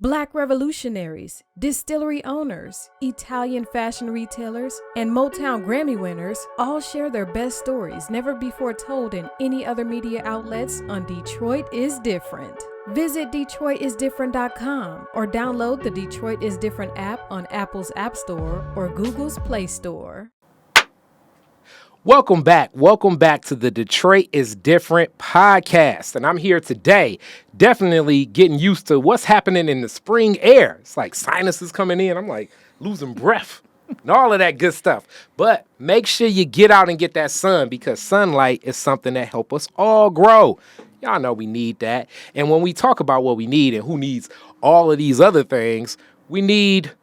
Black revolutionaries, distillery owners, Italian fashion retailers, and Motown Grammy winners all share their best stories never before told in any other media outlets on Detroit is Different. Visit DetroitisDifferent.com or download the Detroit is Different app on Apple's App Store or Google's Play Store. Welcome back to the Detroit is Different podcast. And I'm here today, definitely getting used to what's happening in the spring air. It's like sinuses coming in. I'm like losing breath and all of that good stuff. But make sure you get out and get that sun, because sunlight is something that helps us all grow. Y'all know we need that. And when we talk about what we need and who needs all of these other things, we need,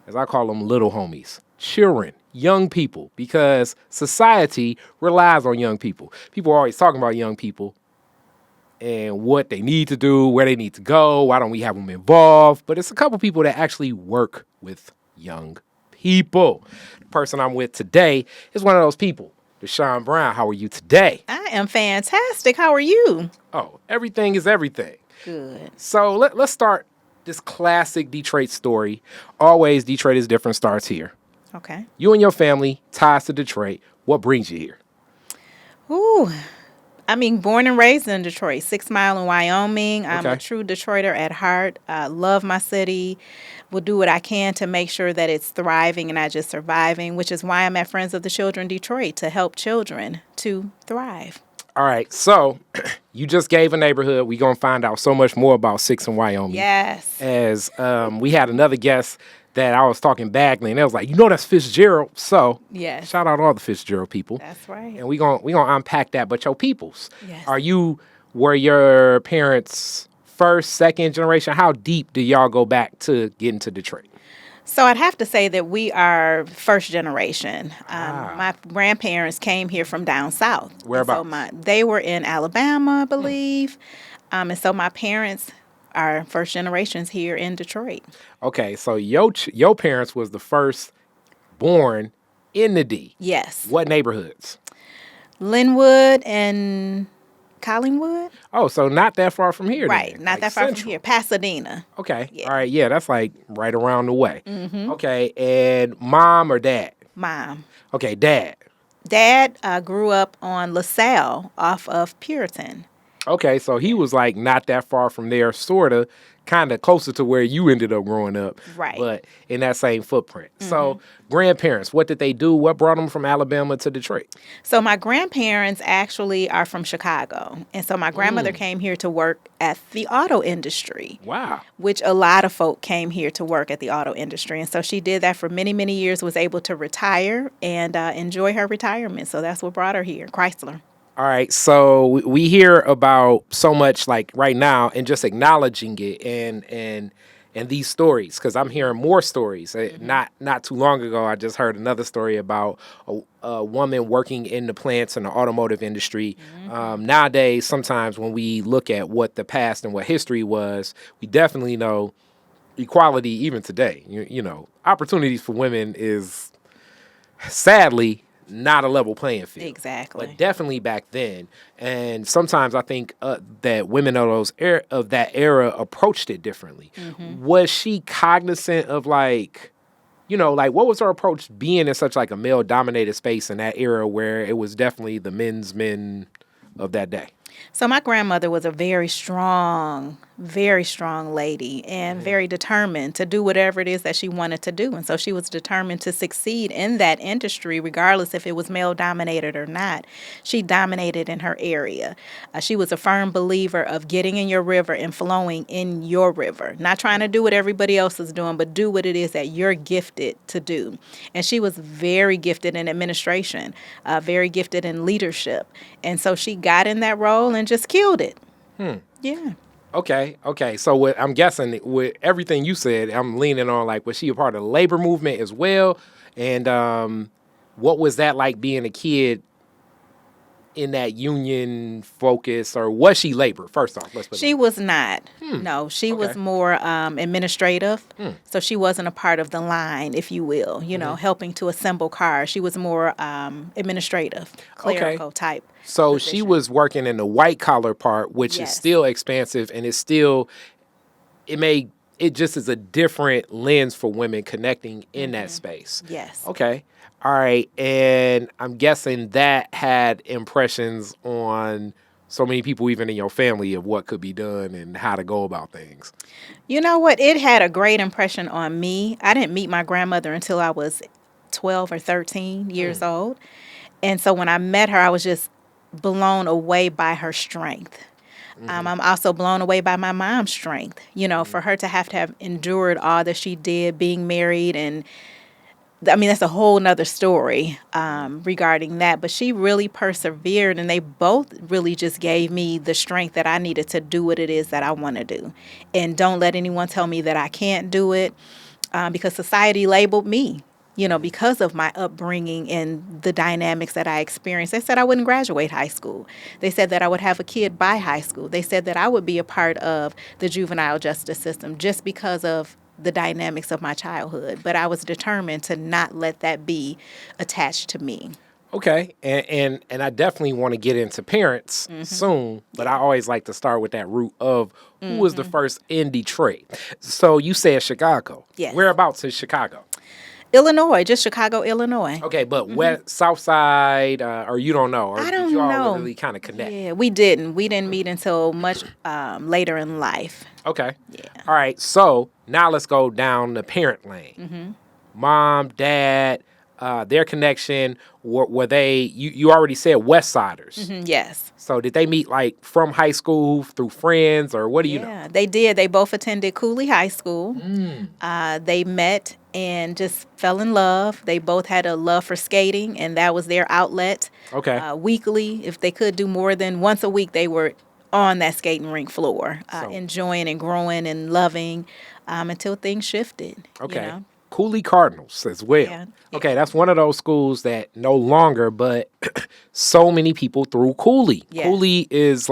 as I call them, little homies, children. Young people, because society relies on young people. People are always talking about young people and what they need to do, where they need to go, why don't we have them involved? But it's a couple people that actually work with young people. The person I'm with today is one of those people. Derschaun Brown, how are you today? I am fantastic. How are you? Oh, everything is everything. Good. So let's start this classic Detroit story. Always Detroit is Different starts here. Okay. You and your family, ties to Detroit. What brings you here? Ooh, I mean, born and raised in Detroit, 6 Mile in Wyoming. I'm Okay. a true Detroiter at heart. I love my city. Will do what I can to make sure that it's thriving and not just surviving, which is why I'm at Friends of the Children Detroit, to help children to thrive. All right, so you just gave a neighborhood. We're going to find out so much more about 6 in Wyoming. Yes. As we had another guest that I was talking Bagley, and they was like, that's Fitzgerald. So Yes. shout out all the Fitzgerald people. That's right. And we gonna unpack that. But your peoples, Yes. were your parents first, second generation? How deep do y'all go back to getting to Detroit? So I'd have to say that we are first generation. My grandparents came here from down south. Whereabouts? So they were in Alabama, I believe. And so my parents are first generations here in Detroit. Okay, so your parents was the first born in the D. Yes. What neighborhoods? Linwood and Collingwood. Oh, so not that far from here. Right. Then. Not Like that far central. from here. Pasadena. Okay. Yeah. All right. Yeah, that's like right around the way. Mm-hmm. Okay. And mom or dad? Mom. Okay, dad. Dad grew up on LaSalle off of Puritan. Okay, so he was like not that far from there, sort of, kind of closer to where you ended up growing up. Right. But in that same footprint. Mm-hmm. So grandparents, what did they do? What brought them from Alabama to Detroit? So my grandparents actually are from Chicago. And so my grandmother came here to work at the auto industry. Wow. Which a lot of folk came here to work at the auto industry. And so she did that for many, many years, was able to retire and enjoy her retirement. So that's what brought her here, Chrysler. All right, so we hear about so much like right now and just acknowledging it and these stories, because I'm hearing more stories. Mm-hmm. Not too long ago, I just heard another story about a woman working in the plants in the automotive industry. Mm-hmm. Nowadays, sometimes when we look at what the past and what history was, we definitely know equality even today. You know, opportunities for women is sadly not a level playing field. Exactly. But definitely back then. And sometimes I think that women of that era approached it differently. Mm-hmm. Was she cognizant of like what was her approach being in such like a male dominated space in that era where it was definitely the men of that day? So my grandmother was a very strong lady and very determined to do whatever it is that she wanted to do. And so she was determined to succeed in that industry, regardless if it was male dominated or not. She dominated in her area. She was a firm believer of getting in your river and flowing in your river, not trying to do what everybody else is doing, but do what it is that you're gifted to do. And she was very gifted in administration, very gifted in leadership. And so she got in that role and just killed it. Yeah. Okay. So I'm guessing with everything you said, I'm leaning on like, was she a part of the labor movement as well? And what was that like being a kid in that union focus, or was she labor? First off, let's put She was not. No, she was more administrative. So she wasn't a part of the line, if you will, helping to assemble cars. She was more administrative, clerical type. So position. she was working in the white collar part, which is Yes. still expansive and it's still, it may it just is a different lens for women connecting in that space. Yes. Okay. All right. And I'm guessing that had impressions on so many people, even in your family, of what could be done and how to go about things. You know what? It had a great impression on me. I didn't meet my grandmother until I was 12 or 13 years old. And so when I met her, I was just blown away by her strength. I'm also blown away by my mom's strength. You know, for her to have endured all that she did, being married, and I mean, that's a whole nother story regarding that. But she really persevered, and they both really just gave me the strength that I needed to do what it is that I want to do. And don't let anyone tell me that I can't do it, because society labeled me, you know, because of my upbringing and the dynamics that I experienced. They said I wouldn't graduate high school. They said that I would have a kid by high school. They said that I would be a part of the juvenile justice system just because of the dynamics of my childhood. But I was determined to not let that be attached to me. Okay, and I definitely want to get into parents soon, but I always like to start with that root of who was the first in Detroit. So you said Chicago. Yes. Whereabouts in Chicago? Illinois, just Chicago, Illinois. Okay, but west, south side, or you don't know? Or I did don't you all know. really kind of connect? Yeah, we didn't. We didn't meet until much later in life. Okay. Yeah. All right, so now let's go down the parent lane. Mom, dad, their connection, were they, you already said West Siders. Yes. So did they meet like from high school through friends, or what do you know? Yeah, they did. They both attended Cooley High School. They met and just fell in love. They both had a love for skating, and that was their outlet. Okay. Weekly, if they could do more than once a week, they were on that skating rink floor, enjoying and growing and loving until things shifted. Okay. You know? Cooley Cardinals as well. Yeah. Okay, that's one of those schools that no longer, but so many people through Cooley. Yes.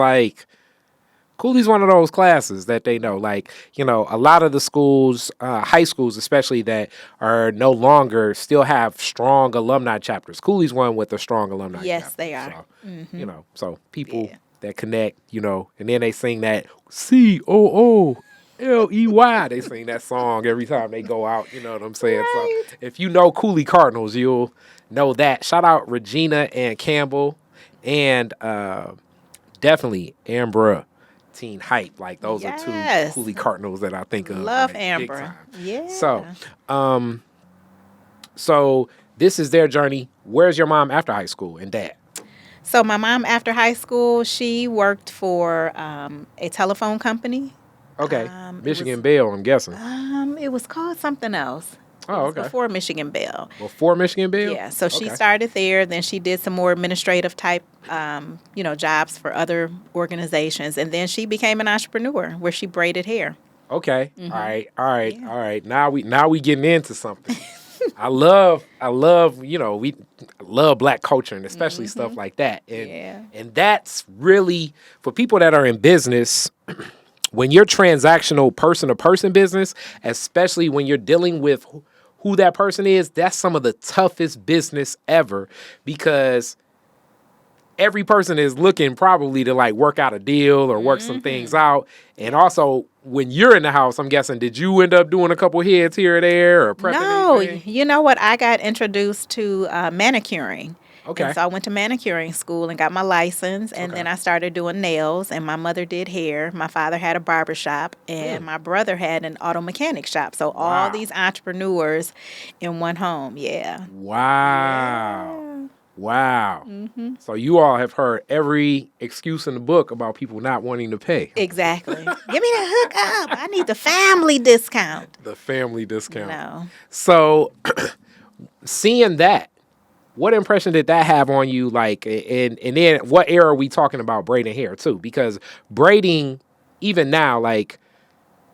Cooley's one of those classes that they know. Like, you know, a lot of the schools, high schools especially, that are no longer still have strong alumni chapters. Cooley's one with a strong alumni Yes, chapter. they are. So, you know, so people that connect, you know, and then they sing that COOLEY. They sing that song every time they go out, you know what I'm saying? Right. So if you know Cooley Cardinals, you'll know that. Shout out Regina and Campbell, and definitely Ambra, Teen Hype. Like those are two Yes. Cooley Cardinals that I think of. Love like, big Amber. time. Yeah. So this is their journey. Where's your mom after high school and dad? So my mom, after high school, she worked for a telephone company. Okay, it Michigan Bell, I'm guessing. It was called something else. Oh, It was okay. Before Michigan Bell. Before Michigan Bell? Yeah, so she Okay. started there. Then she did some more administrative type, jobs for other organizations. And then she became an entrepreneur where she braided hair. Okay. All right. Now we getting into something. I love, we love Black culture and especially stuff like that. And that's really, for people that are in business, when you're transactional person-to-person business, especially when you're dealing with who that person is, that's some of the toughest business ever, because every person is looking probably to like work out a deal or work some things out. And also, when you're in the house, I'm guessing, did you end up doing a couple heads here or there or prepping No, anything? you know what? I got introduced to manicuring. Okay. And so I went to manicuring school and got my license, and then I started doing nails, and my mother did hair. My father had a barber shop, and my brother had an auto mechanic shop. So all these entrepreneurs in one home. Yeah. Wow. Wow. So you all have heard every excuse in the book about people not wanting to pay. Exactly. Give me the hookup. I need the family discount. The family discount. No. So seeing that, what impression did that have on you? Like, and then what era are we talking about braiding hair too? Because braiding, even now, like,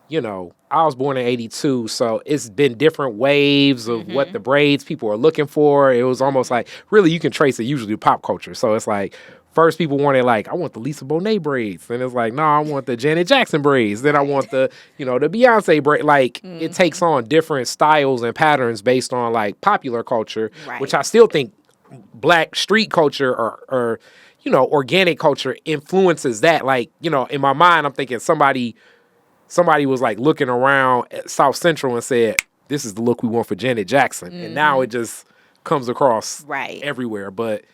you know, I was born in 82, so it's been different waves of what the braids people are looking for. It was almost like, really, you can trace it usually to pop culture. So it's like, first people wanted, like, I want the Lisa Bonet braids. And it's like, no, I want the Janet Jackson braids. Then I want the, the Beyonce braid. Like, it takes on different styles and patterns based on, like, popular culture, which I still think Black street culture or organic culture influences that. Like, in my mind, I'm thinking somebody somebody was like looking around at South Central and said, this is the look we want for Janet Jackson. And now it just comes across Right. everywhere. But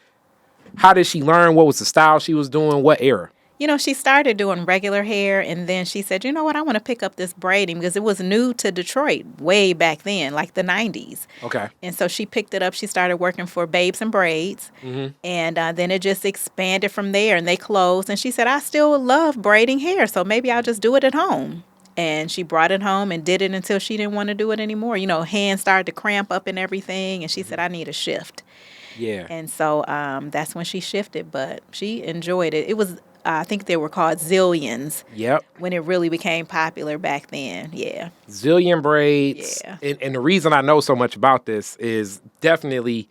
how did she learn? What was the style she was doing? What era? You know, she started doing regular hair, and then she said, you know what, I want to pick up this braiding because it was new to Detroit way back then, like the 90s. Okay. And so she picked it up. She started working for Babes and Braids, and then it just expanded from there, and they closed. And she said, I still love braiding hair, so maybe I'll just do it at home. And she brought it home and did it until she didn't want to do it anymore. You know, hands started to cramp up and everything, and she said, I need a shift. Yeah. And so that's when she shifted, but she enjoyed it. It was, I think they were called zillions. Yep. When it really became popular back then. Yeah. Zillion braids. Yeah. And the reason I know so much about this is definitely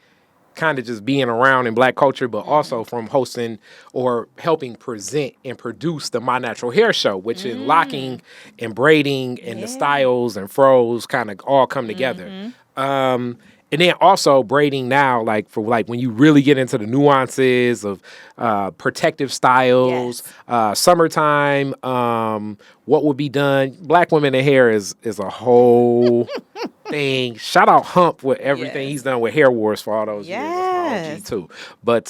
kind of just being around in Black culture, but also from hosting or helping present and produce the My Natural Hair Show, which is locking and braiding and the styles and fros kind of all come together. And then also braiding now, like for like when you really get into the nuances of protective styles, summertime, what would be done. Black women in hair is a whole thing. Shout out Hump with everything he's done with Hair Wars for all those years. That's my OG too. But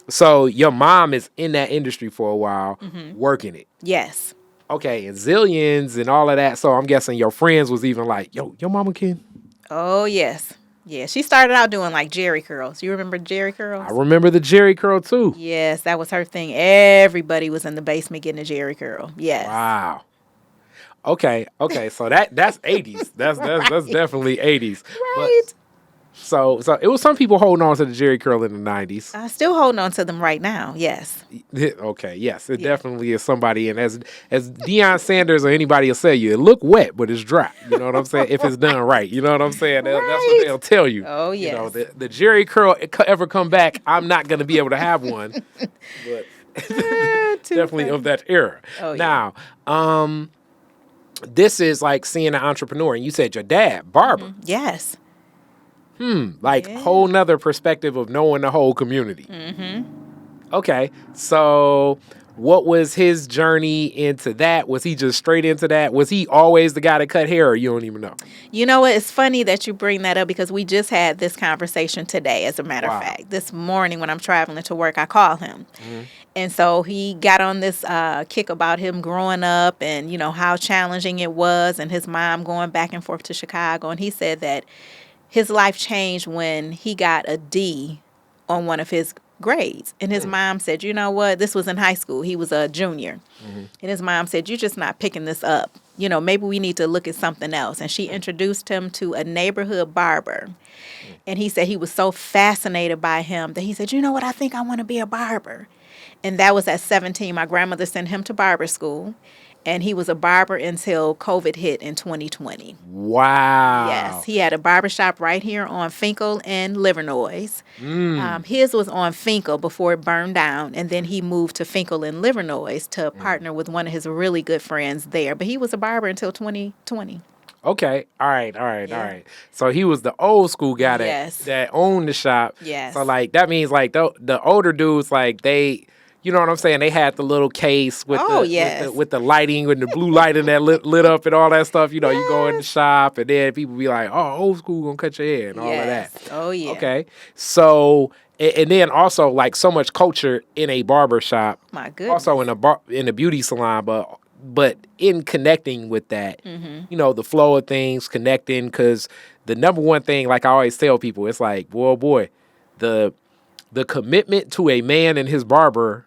so your mom is in that industry for a while, working it. Yes. Okay, and zillions and all of that. So I'm guessing your friends was even like, yo, your mama can. Oh, yes. Yeah, she started out doing like Jerry curls. You remember Jerry curls? I remember the Jerry curl too. Yes, that was her thing. Everybody was in the basement getting a Jerry curl. Yes. Wow. Okay. So that's 80s. That's definitely 80s. Right. But, so it was some people holding on to the Jerry curl in the 90s. Still holding on to them right now. Yes. Okay. Yes, it definitely is somebody. And as Deion Sanders or anybody will say you, it look wet, but it's dry. You know what I'm saying? If it's done right. You know what I'm saying? That's what they'll tell you. Oh, yes. You know, the Jerry curl ever come back, I'm not going to be able to have one. But definitely of that era. Oh, yeah. Now, this is like seeing an entrepreneur. And you said your dad, barber. Yes. Whole nother perspective of knowing the whole community. Okay, so what was his journey into that? Was he just straight into that? Was he always the guy that cut hair, or you don't even know? You know what? It's funny that you bring that up because we just had this conversation today, as a matter of fact. This morning when I'm traveling to work, I call him. And so he got on this kick about him growing up and, you know, how challenging it was and his mom going back and forth to Chicago. And he said that his life changed when he got a D on one of his grades. And his mom said, you know what? This was in high school. He was a junior. And his mom said, you're just not picking this up. You know, maybe we need to look at something else. And she introduced him to a neighborhood barber. And he said he was so fascinated by him that he said, you know what? I think I want to be a barber. And that was at 17. My grandmother sent him to barber school. And he was a barber until COVID hit in 2020. Wow. Yes. He had a barbershop right here on Finkel and Livernois. His was on Finkel before it burned down. And then he moved to Finkel and Livernois to partner with one of his really good friends there. But he was a barber until 2020. Okay. All right. So he was the old school guy that owned the shop. Yes. So like that means like the older dudes, like they, you know what I'm saying? They had the little case with with the lighting and the blue lighting that lit up and all that stuff. You know, you go in the shop and then people be like, "Oh, old school gonna cut your hair" and all of that. Oh yeah. Okay. So and then also like so much culture in a barber shop. My goodness. Also in a beauty salon, but in connecting with that, you know, the flow of things, connecting, because the number one thing, like I always tell people, it's like, boy, the commitment to a man and his barber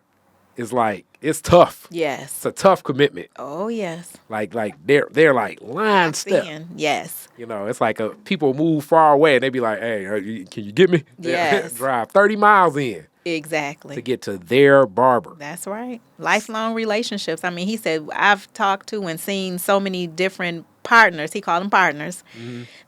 is like, it's tough. Yes. It's a tough commitment. Oh, yes. Like they're like line step. Yes. You know, it's like people move far away and they be like, hey, can you get me? Yes. Drive 30 miles in. Exactly. To get to their barber. That's right. Lifelong relationships. I mean, he said, I've talked to and seen so many different partners, he called them partners,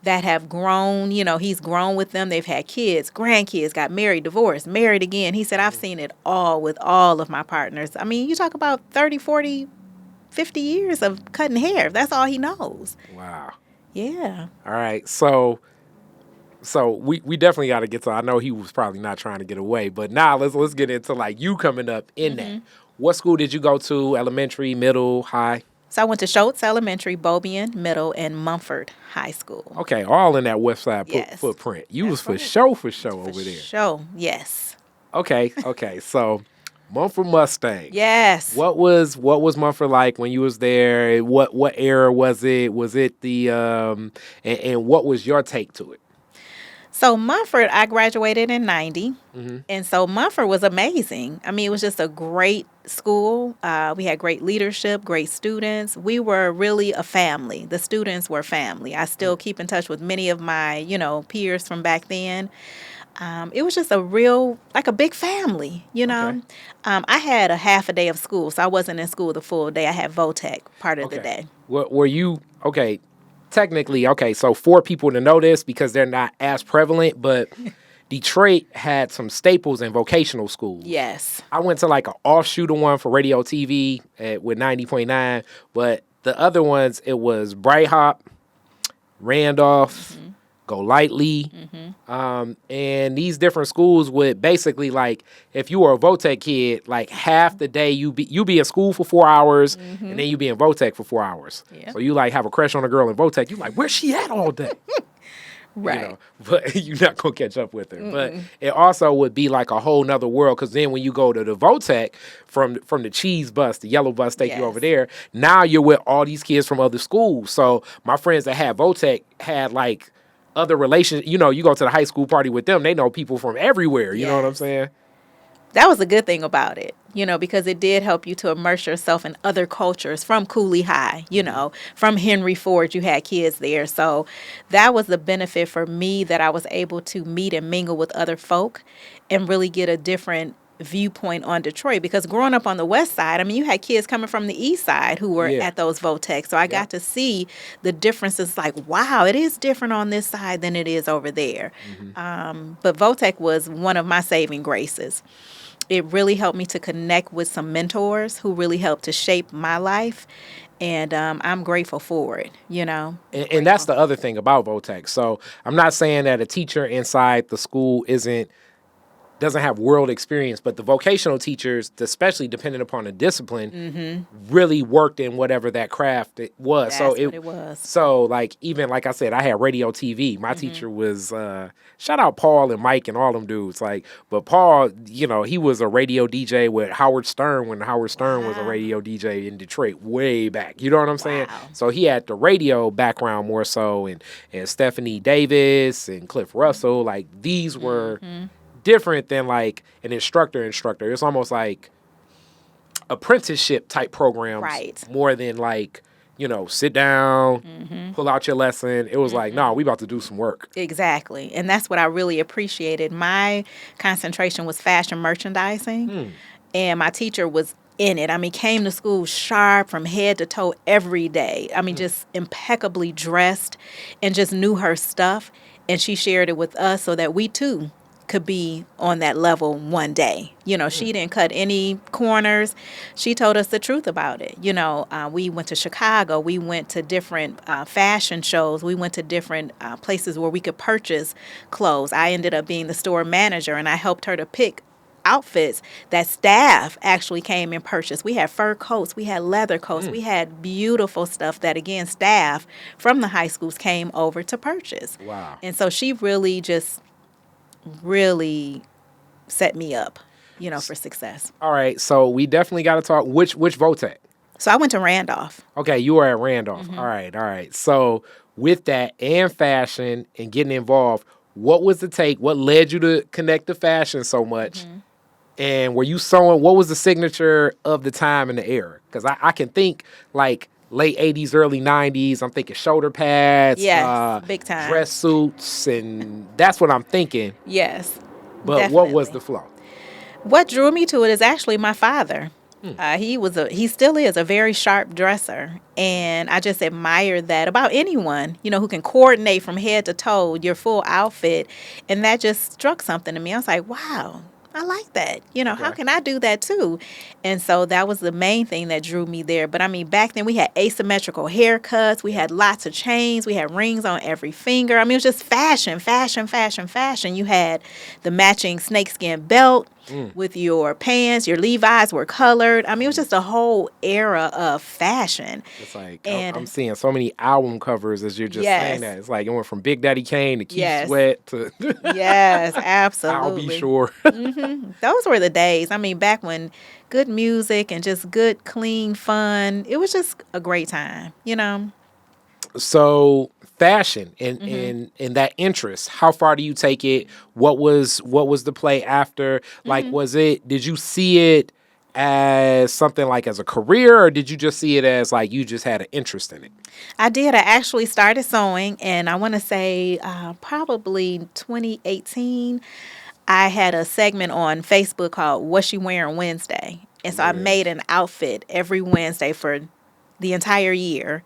that have grown. You know, he's grown with them. They've had kids, grandkids, got married, divorced, married again. He said, I've seen it all with all of my partners. I mean, you talk about 30, 40, 50 years of cutting hair. That's all he knows. Wow. Yeah. All right. So we definitely got to get to, I know he was probably not trying to get away, but now let's get into like you coming up in that. What school did you go to? Elementary, middle, high? So I went to Schultz Elementary, Bobian Middle, and Mumford High School. Okay, all in that West Side Yes. footprint. You was That's for right. show For over there. sure, yes. Okay. So Mumford Mustang. Yes. What was Mumford like when you was there? What era was it? Was it the and what was your take to it? So Mumford, I graduated in 90. Mm-hmm. And so Mumford was amazing. I mean, it was just a great school. We had great leadership, great students. We were really a family. The students were family. I still keep in touch with many of my, peers from back then. It was just like a big family, Okay. I had a half a day of school, so I wasn't in school the full day. I had VOTEC part of the day. Were you okay? Technically, okay. So for people to know this because they're not as prevalent, but Detroit had some staples in vocational schools. Yes. I went to like an offshoot of one for radio TV with 90.9, but the other ones it was Bright Hop, Randolph, Go Lightly, and these different schools would basically like if you were a VOTEC kid, like half the day you be in school for 4 hours, and then you be in VOTEC for 4 hours. Yeah. So you like have a crush on a girl in VOTEC. You like where's she at all day? Right. But you're not gonna catch up with her. But it also would be like a whole nother world because then when you go to the VOTEC from the cheese bus, the yellow bus take you over there. Now you're with all these kids from other schools. So my friends that had VOTEC had like other relations. You go to the high school party with them. They know people from everywhere. You know what I'm saying? That was a good thing about it, because it did help you to immerse yourself in other cultures from Cooley High, from Henry Ford, you had kids there. So that was the benefit for me that I was able to meet and mingle with other folk and really get a different viewpoint on Detroit because growing up on the west side, I mean, you had kids coming from the east side who were at those VOTECs. So I got to see the differences like, wow, it is different on this side than it is over there. But VOTEC was one of my saving graces. It really helped me to connect with some mentors who really helped to shape my life. And I'm grateful for it, And that's the other thing about VOTEC. So I'm not saying that a teacher inside the school doesn't have world experience, but the vocational teachers, especially depending upon the discipline, really worked in whatever that craft it was. That's what it was. So like even like I said, I had radio TV. My teacher was shout out Paul and Mike and all them dudes. But Paul, he was a radio DJ with Howard Stern when Howard Stern was a radio DJ in Detroit way back. You know what I'm saying? So he had the radio background more so, and Stephanie Davis and Cliff Russell. Like these were different than like an instructor. It's almost like apprenticeship type programs, right? More than like sit down, pull out your lesson. It was like, no, we about to do some work. Exactly, and that's what I really appreciated. My concentration was fashion merchandising, and my teacher was in it. I mean, came to school sharp from head to toe every day. I mean, just impeccably dressed and just knew her stuff. And she shared it with us so that we too could be on that level one day. She didn't cut any corners. She told us the truth about it. We went to Chicago. We went to different fashion shows. We went to different places where we could purchase clothes. I ended up being the store manager, and I helped her to pick outfits that staff actually came and purchased. We had fur coats, we had leather coats, we had beautiful stuff that, again, staff from the high schools came over to purchase. Wow. And so she really set me up, for success. All right, so we definitely got to talk which VOTEC. So I went to Randolph. Okay, you were at Randolph. All right. So with that and fashion and getting involved, what was the take? What led you to connect to fashion so much? And were you sewing? What was the signature of the time and the era? Because I can think like late 80s, early 90s. I'm thinking shoulder pads. Yes, big time. Dress suits, and that's what I'm thinking. Yes, But definitely. what was the flow? What drew me to it is actually my father. He still is a very sharp dresser, and I just admire that about anyone, who can coordinate from head to toe your full outfit, and that just struck something to me. I was like, wow, I like that. How can I do that too? And so that was the main thing that drew me there. But I mean, back then we had asymmetrical haircuts, we had lots of chains, we had rings on every finger. I mean, it was just fashion. You had the matching snakeskin belt. with your pants. Your Levi's were colored. I mean, it was just a whole era of fashion. It's like I'm And seeing so many album covers as you're just saying yes, that. It's like it went from Big Daddy Kane to Keith yes, Sweat to yes, I'll Be absolutely. Sure. Those were the days. I mean, back when good music and just good, clean fun, it was just a great time, you know? So fashion and that interest, how far do you take it? What was the play after? Like, did you see it as something like as a career, or did you just see it as like you just had an interest in it? I did. I actually started sewing, and I want to say probably 2018, I had a segment on Facebook called What's She Wearing Wednesday. And so I made an outfit every Wednesday for the entire year.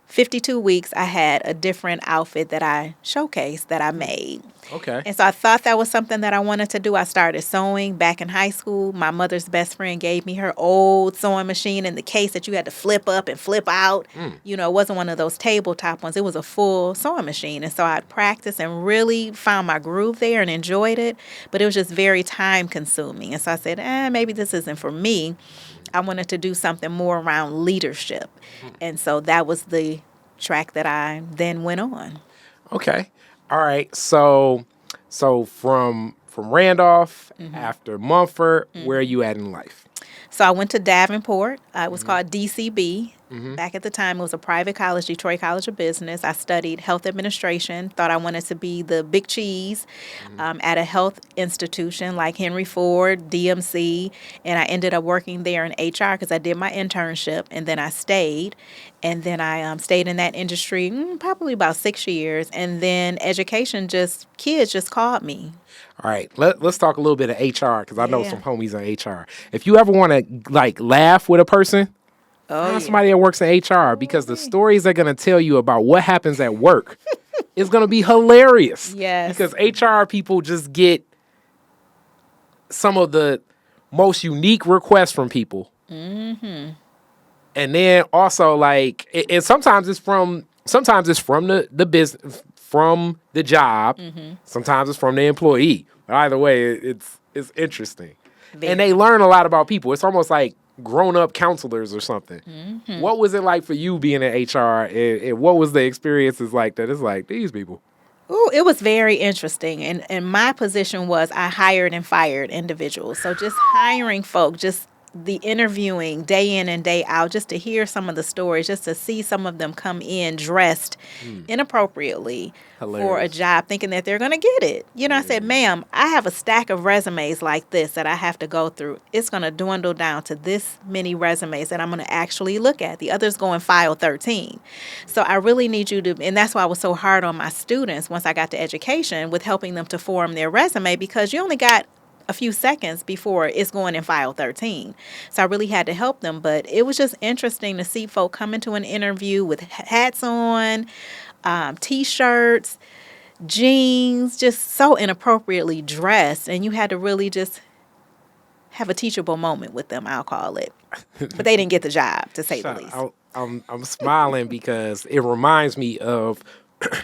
52 weeks, I had a different outfit that I showcased that I made. Okay. And so I thought that was something that I wanted to do. I started sewing back in high school. My mother's best friend gave me her old sewing machine in the case that you had to flip up and flip out. You know, it wasn't one of those tabletop ones. It was a full sewing machine. And so I practiced and really found my groove there and enjoyed it. But it was just very time consuming. And so I said, maybe this isn't for me. I wanted to do something more around leadership. And so that was the track that I then went on. Okay. All right. So from Randolph after Mumford, where are you at in life? So I went to Davenport. It was called DCB. Back at the time, it was a private college, Detroit College of Business. I studied health administration, thought I wanted to be the big cheese at a health institution like Henry Ford, DMC, and I ended up working there in HR because I did my internship, and then I stayed. And then I stayed in that industry probably about 6 years, and then kids just called me. All right, let's talk a little bit of HR because I know some homies in HR. If you ever want to like laugh with a person, find somebody that works in HR because the stories they're going to tell you about what happens at work is going to be hilarious. Yes. Because HR people just get some of the most unique requests from people. And then also like, and sometimes it's from the business, from the job. Sometimes it's from the employee. But either way, it's interesting. Very. And they learn a lot about people. It's almost like grown-up counselors or something. What was it like for you being in HR, and what was the experiences like that? It's like, these people. Ooh, it was very interesting. And my position was I hired and fired individuals. So just hiring folk, just the interviewing day in and day out, just to hear some of the stories, just to see some of them come in dressed inappropriately for a job, thinking that they're going to get it. You know, I said, ma'am, I have a stack of resumes like this that I have to go through. It's going to dwindle down to this many resumes that I'm going to actually look at. The others go in file 13. So I really need you to, and that's why I was so hard on my students once I got to education with helping them to form their resume, because you only got a few seconds before it's going in file 13. So I really had to help them. But it was just interesting to see folk come into an interview with hats on, T-shirts, jeans, just so inappropriately dressed. And you had to really just have a teachable moment with them, I'll call it. But they didn't get the job, to say the least. I'm smiling because it reminds me of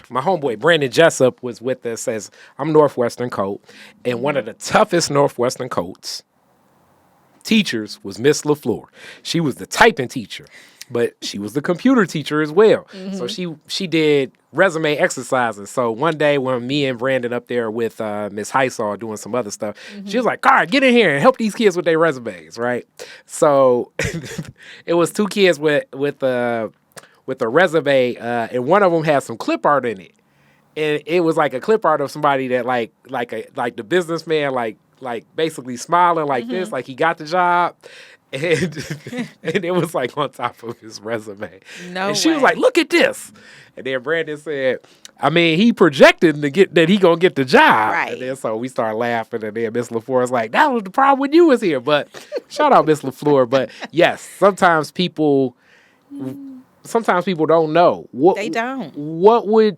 my homeboy Brandon Jessup was with us as I'm Northwestern Coat, and one of the toughest Northwestern Coats teachers was Miss LaFleur. She was the typing teacher, but she was the computer teacher as well. So she did resume exercises. So one day when me and Brandon up there with Miss Heisaw doing some other stuff, she was like, "All right, get in here and help these kids with their resumes," right? So it was two kids with a resume, and one of them had some clip art in it, and it was like a clip art of somebody that like the businessman, like basically smiling like this, like he got the job, and it was like on top of his resume. And she was like, "Look at this," and then Brandon said, "I mean, he projected to get that he gonna get the job," Right. And then so we started laughing, and then Miss LaFleur was like, "That was the problem when you was here," but shout out Miss LaFleur. But yes, sometimes people don't know. They don't. What would,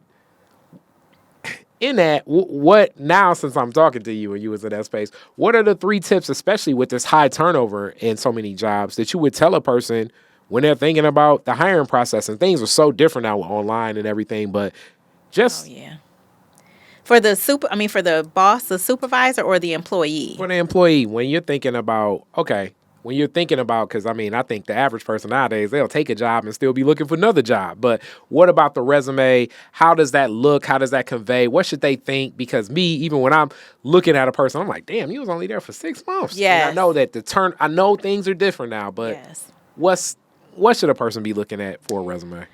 in that, what now, since I'm talking to you and you was in that space, what are the 3 tips, especially with this high turnover in so many jobs, that you would tell a person when they're thinking about the hiring process? And things are so different now with online and everything, but just... Oh, yeah. For the for the boss, the supervisor, or the employee? For the employee, when you're thinking about, because I think the average person nowadays, they'll take a job and still be looking for another job. But what about the resume? How does that look? How does that convey? What should they think? Because me, even when I'm looking at a person, I'm like, damn, you was only there for 6 months. Yes. And I know that I know things are different now, but Yes. what should a person be looking at for a resume?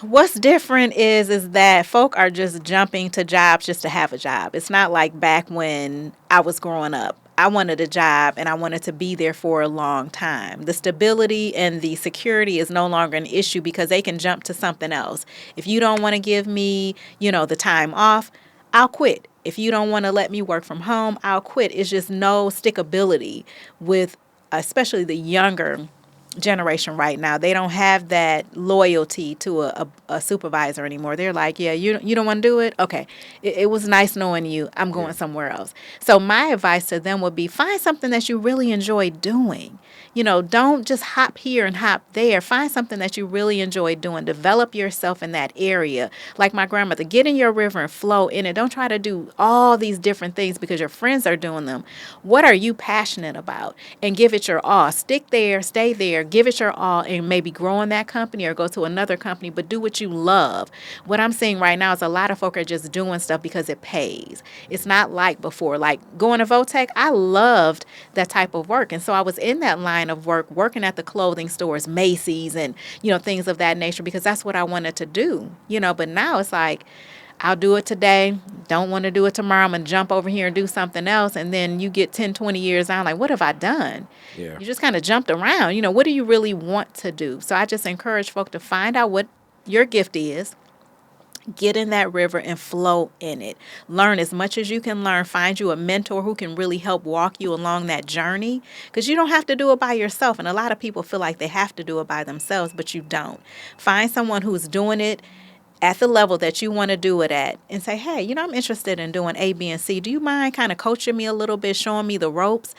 What's different is that folk are just jumping to jobs just to have a job. It's not like back when I was growing up. I wanted a job and I wanted to be there for a long time. The stability and the security is no longer an issue because they can jump to something else. If you don't want to give me, the time off, I'll quit. If you don't want to let me work from home, I'll quit. It's just no stickability with especially the younger generation right now. They don't have that loyalty to a supervisor anymore. They're like, yeah, you don't want to do it? Okay. It was nice knowing you. I'm going somewhere else. So my advice to them would be find something that you really enjoy doing. Don't just hop here and hop there. Find something that you really enjoy doing. Develop yourself in that area. Like my grandmother, get in your river and flow in it. Don't try to do all these different things because your friends are doing them. What are you passionate about? And give it your all. Stick there, stay there, give it your all, and maybe grow in that company or go to another company, but do what you love. What I'm seeing right now is a lot of folk are just doing stuff because it pays. It's not like before. Like going to Votech, I loved that type of work. And so I was in that line of work, working at the clothing stores, Macy's, and, things of that nature, because that's what I wanted to do, but now it's like, I'll do it today. Don't want to do it tomorrow. I'm going to jump over here and do something else. And then you get 10, 20 years on, like, what have I done? Yeah. You just kind of jumped around. What do you really want to do? So I just encourage folk to find out what your gift is. Get in that river and flow in it. Learn as much as you can learn. Find you a mentor who can really help walk you along that journey, because you don't have to do it by yourself. And a lot of people feel like they have to do it by themselves, but you don't. Find someone who's doing it at the level that you want to do it at and say, hey, I'm interested in doing A, B, and C. Do you mind kind of coaching me a little bit, showing me the ropes?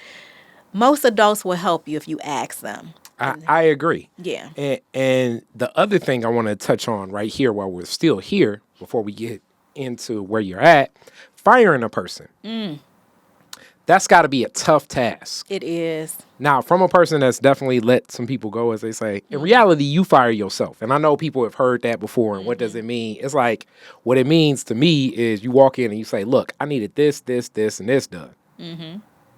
Most adults will help you if you ask them. I agree. Yeah. And the other thing I want to touch on right here while we're still here, before we get into where you're at, firing a person. That's got to be a tough task. It is. Now, from a person that's definitely let some people go, as they say, in reality, you fire yourself. And I know people have heard that before. And what does it mean? It's like, what it means to me is you walk in and you say, look, I needed this, this, this, and this done.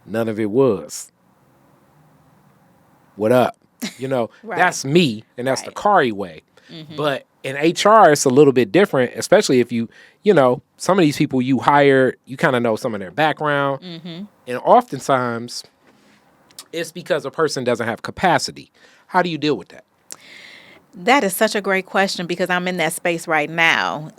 None of it was. What up? Right. That's me, and that's the Right. Kari way. But in HR, it's a little bit different, especially if some of these people you hire, you kind of know some of their background. And oftentimes, it's because a person doesn't have capacity. How do you deal with that? That is such a great question, because I'm in that space right now.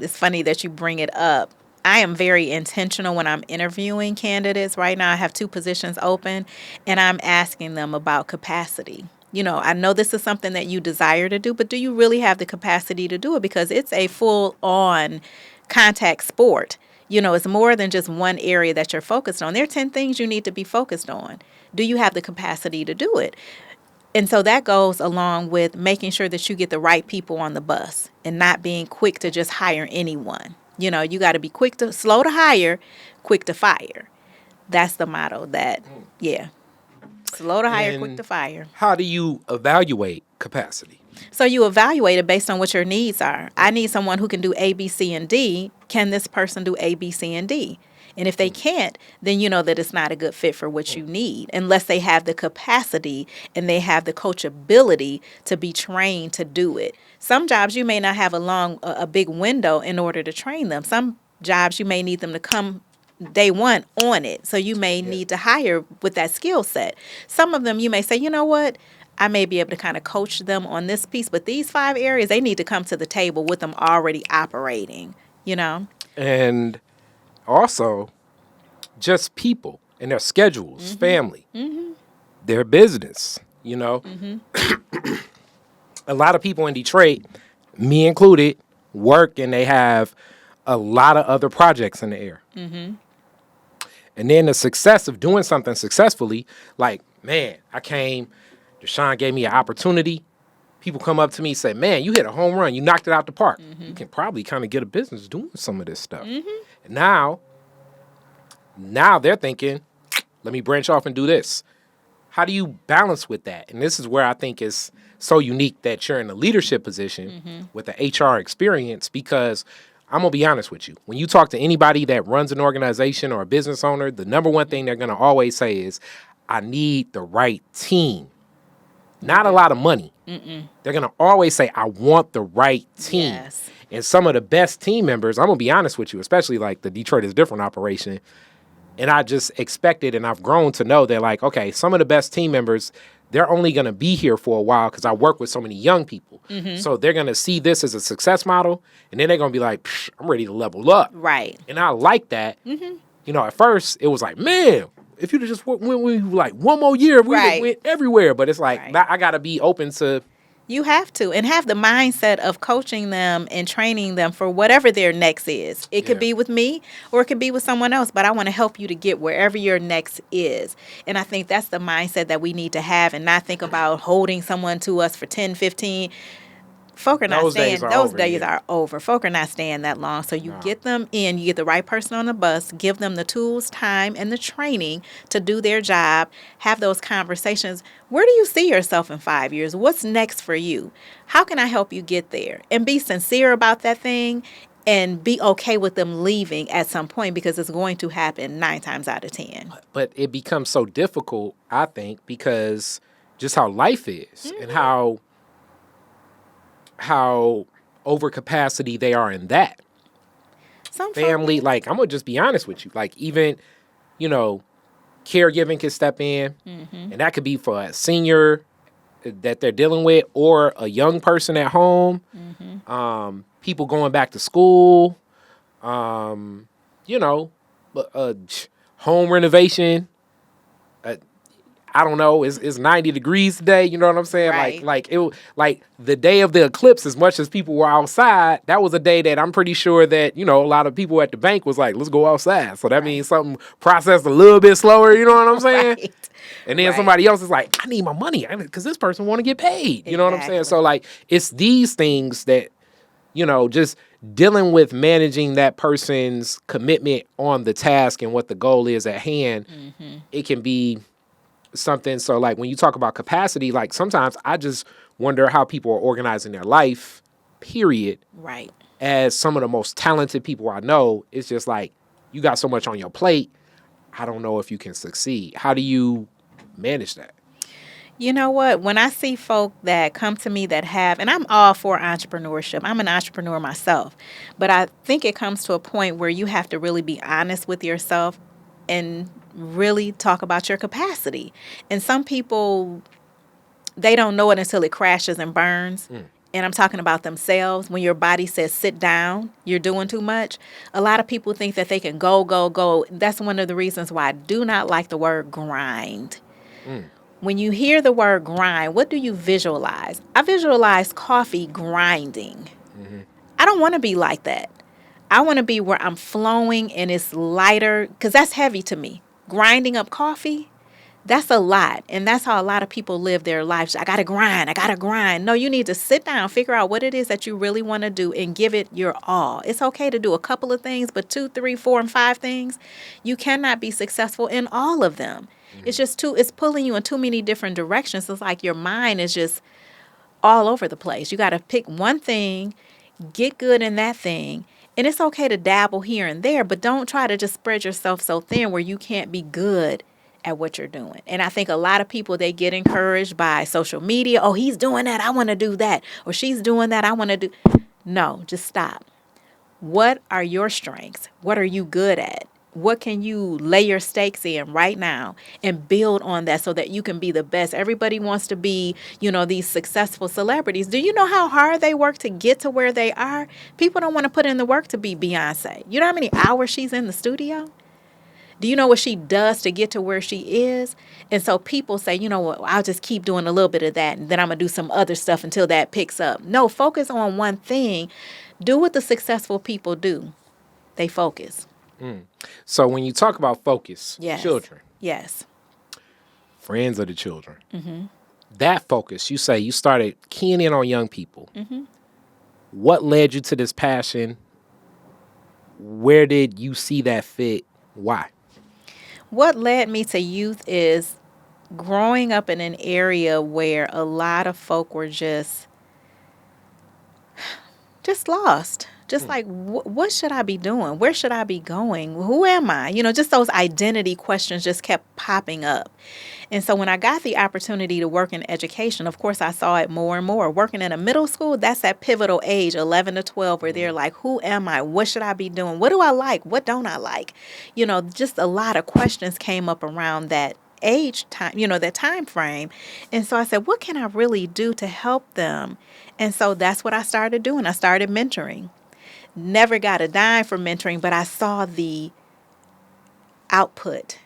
It's funny that you bring it up. I am very intentional when I'm interviewing candidates. Right now, I have 2 positions open, and I'm asking them about capacity. I know this is something that you desire to do, but do you really have the capacity to do it? Because it's a full-on contact sport. It's more than just one area that you're focused on. There are 10 things you need to be focused on. Do you have the capacity to do it? And so that goes along with making sure that you get the right people on the bus and not being quick to just hire anyone. You got to be slow to hire, quick to fire. That's the motto slow to hire, quick to fire. How do you evaluate capacity? So you evaluate it based on what your needs are. I need someone who can do A, B, C, and D. Can this person do A, B, C, and D? And if they can't, then you know that it's not a good fit for what you need, unless they have the capacity and they have the coachability to be trained to do it. Some jobs you may not have a big window in order to train them. Some jobs you may need them to come day one on it. So you may need to hire with that skill set. Some of them you may say, you know what? I may be able to kind of coach them on this piece, but these 5 areas, they need to come to the table with them already operating, And also, just people and their schedules, family, their business, A lot of people in Detroit, me included, work and they have a lot of other projects in the air. And then the success of doing something successfully, like, man, Derschaun gave me an opportunity. People come up to me and say, man, you hit a home run. You knocked it out the park. You can probably kind of get a business doing some of this stuff. Now they're thinking, let me branch off and do this. How do you balance with that? And this is where I think it's so unique that you're in a leadership position with the HR experience, because I'm going to be honest with you. When you talk to anybody that runs an organization or a business owner, the number one thing they're going to always say is, I need the right team. Not a lot of money. They're going to always say, I want the right team. Yes. And some of the best team members, I'm going to be honest with you, especially like the Detroit is Different operation. And I just expected, and I've grown to know that, like, okay, some of the best team members, they're only going to be here for a while because I work with so many young people. So they're going to see this as a success model, and then they're going to be like, I'm ready to level up. Right. And I like that. You know, at first, it was like, man, if you'd have just went like one more year, we Right. went everywhere. But it's like, Right. now I got to be open to. You have to, and have the mindset of coaching them and training them for whatever their next is. It could Yeah. be with me or it could be with someone else, but I want to help you to get wherever your next is. And I think that's the mindset that we need to have, and not think about holding someone to us for 10, 15. Folk are not Those staying. days are Those over, days yeah. are over. Folk are not staying that long. So you get them in, you get the right person on the bus, give them the tools, time, and the training to do their job, have those conversations. Where do you see yourself in 5 years? What's next for you? How can I help you get there? And be sincere about that thing, and be okay with them leaving at some point, because it's going to happen 9 times out of 10. But it becomes so difficult, I think, because just how life is and how over capacity they are in that. Some Family, like, I'm going to just be honest with you. Like, even, you know, caregiving can step in, and that could be for a senior that they're dealing with, or a young person at home, people going back to school, you know, home renovation. I don't know. It's 90 degrees today. You know what I'm saying? Right. Like the day of the eclipse, as much as people were outside, that was a day that I'm pretty sure that, you know, a lot of people at the bank was like, let's go outside. So that means something processed a little bit slower. You know what I'm saying? Right. And then Right. somebody else is like, I need my money because this person want to get paid. You know what I'm saying? Exactly. So like, it's these things that, you know, just dealing with managing that person's commitment on the task and what the goal is at hand, it can be something. So like when you talk about capacity, like sometimes I just wonder how people are organizing their life, period. Right. As some of the most talented people I know, it's just like, you got so much on your plate. I don't know if you can succeed. How do you manage that? You know what? When I see folk that come to me that have, and I'm all for entrepreneurship. I'm an entrepreneur myself. But I think it comes to a point where you have to really be honest with yourself and really talk about your capacity. And some people, they don't know it until it crashes and burns. And I'm talking about themselves. When your body says, sit down, you're doing too much. A lot of people think that they can go, go, go. That's one of the reasons why I do not like the word grind. When you hear the word grind, what do you visualize? I visualize coffee grinding. I don't want to be like that. I want to be where I'm flowing and it's lighter, because that's heavy to me. Grinding up coffee, that's a lot. And that's how a lot of people live their lives. I got to grind. I got to grind. No, you need to sit down, figure out what it is that you really want to do and give it your all. It's okay to do a couple of things, but 2, 3, 4, and 5 things, you cannot be successful in all of them. It's just it's pulling you in too many different directions. It's like your mind is just all over the place. You got to pick one thing, get good in that thing. And it's okay to dabble here and there, but don't try to just spread yourself so thin where you can't be good at what you're doing. And I think a lot of people, they get encouraged by social media. Oh, he's doing that, I want to do that. Or she's doing that, I want to do. No, just stop. What are your strengths? What are you good at? What can you lay your stakes in right now and build on that so that you can be the best? Everybody wants to be, you know, these successful celebrities. Do you know how hard they work to get to where they are? People don't want to put in the work to be Beyonce. You know how many hours she's in the studio? Do you know what she does to get to where she is? And so people say, you know what, I'll just keep doing a little bit of that, and then I'm going to do some other stuff until that picks up. No, focus on one thing. Do what the successful people do. They focus. So when you talk about focus, Yes. children, Yes. friends of the children, that focus, you say you started keying in on young people. What led you to this passion? where did you see that fit? Why? What led me to youth is growing up in an area where a lot of folk were just lost. Just like, what should I be doing? Where should I be going? Who am I? Just those identity questions just kept popping up. And so when I got the opportunity to work in education, of course, I saw it more and more. Working in a middle school, that's that pivotal age, 11 to 12, where they're like, who am I? What should I be doing? What do I like? What don't I like? Just a lot of questions came up around that age time, that time frame. And so I said, what can I really do to help them? And so that's what I started doing. I started mentoring. Never got a dime for mentoring, but I saw the output,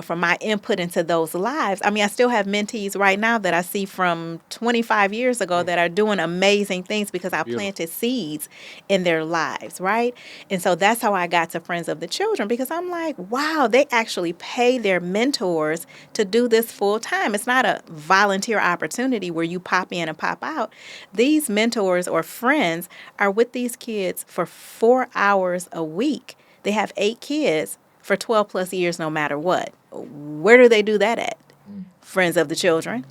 from my input into those lives. I mean, I still have mentees right now that I see from 25 years ago that are doing amazing things because I planted seeds in their lives, right? And so that's how I got to Friends of the Children, because I'm like, wow, they actually pay their mentors to do this full time. It's not a volunteer opportunity where you pop in and pop out. These mentors or friends are with these kids for 4 hours a week. They have 8 kids for 12 plus years, no matter what. Where do they do that at? Friends of the Children.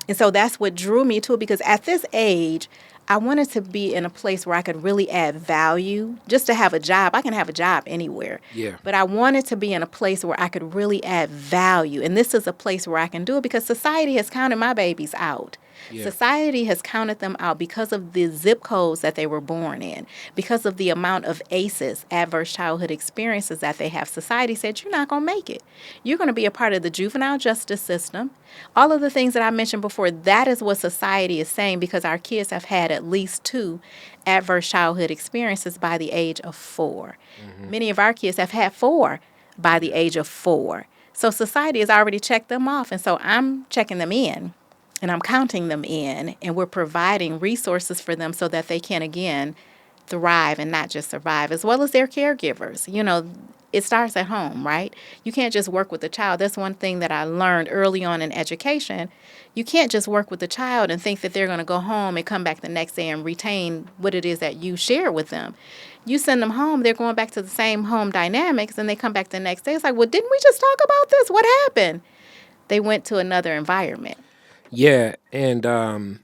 And so that's what drew me to it, because at this age, I wanted to be in a place where I could really add value. Just to have a job, I can have a job anywhere. Yeah. But I wanted to be in a place where I could really add value. And this is a place where I can do it, because society has counted my babies out. Yeah. Society has counted them out because of the zip codes that they were born in, because of the amount of ACEs, adverse childhood experiences, that they have. Society said, you're not going to make it. You're going to be a part of the juvenile justice system. All of the things that I mentioned before, that is what society is saying, because our kids have had at least 2 adverse childhood experiences by the age of 4. Many of our kids have had 4 by the age of 4. So society has already checked them off. And so I'm checking them in. And I'm counting them in, and we're providing resources for them so that they can, again, thrive and not just survive, as well as their caregivers. It starts at home, right? You can't just work with the child. That's one thing that I learned early on in education. You can't just work with the child and think that they're going to go home and come back the next day and retain what it is that you share with them. You send them home, they're going back to the same home dynamics, and they come back the next day. It's like, well, didn't we just talk about this? What happened? They went to another environment. Yeah, and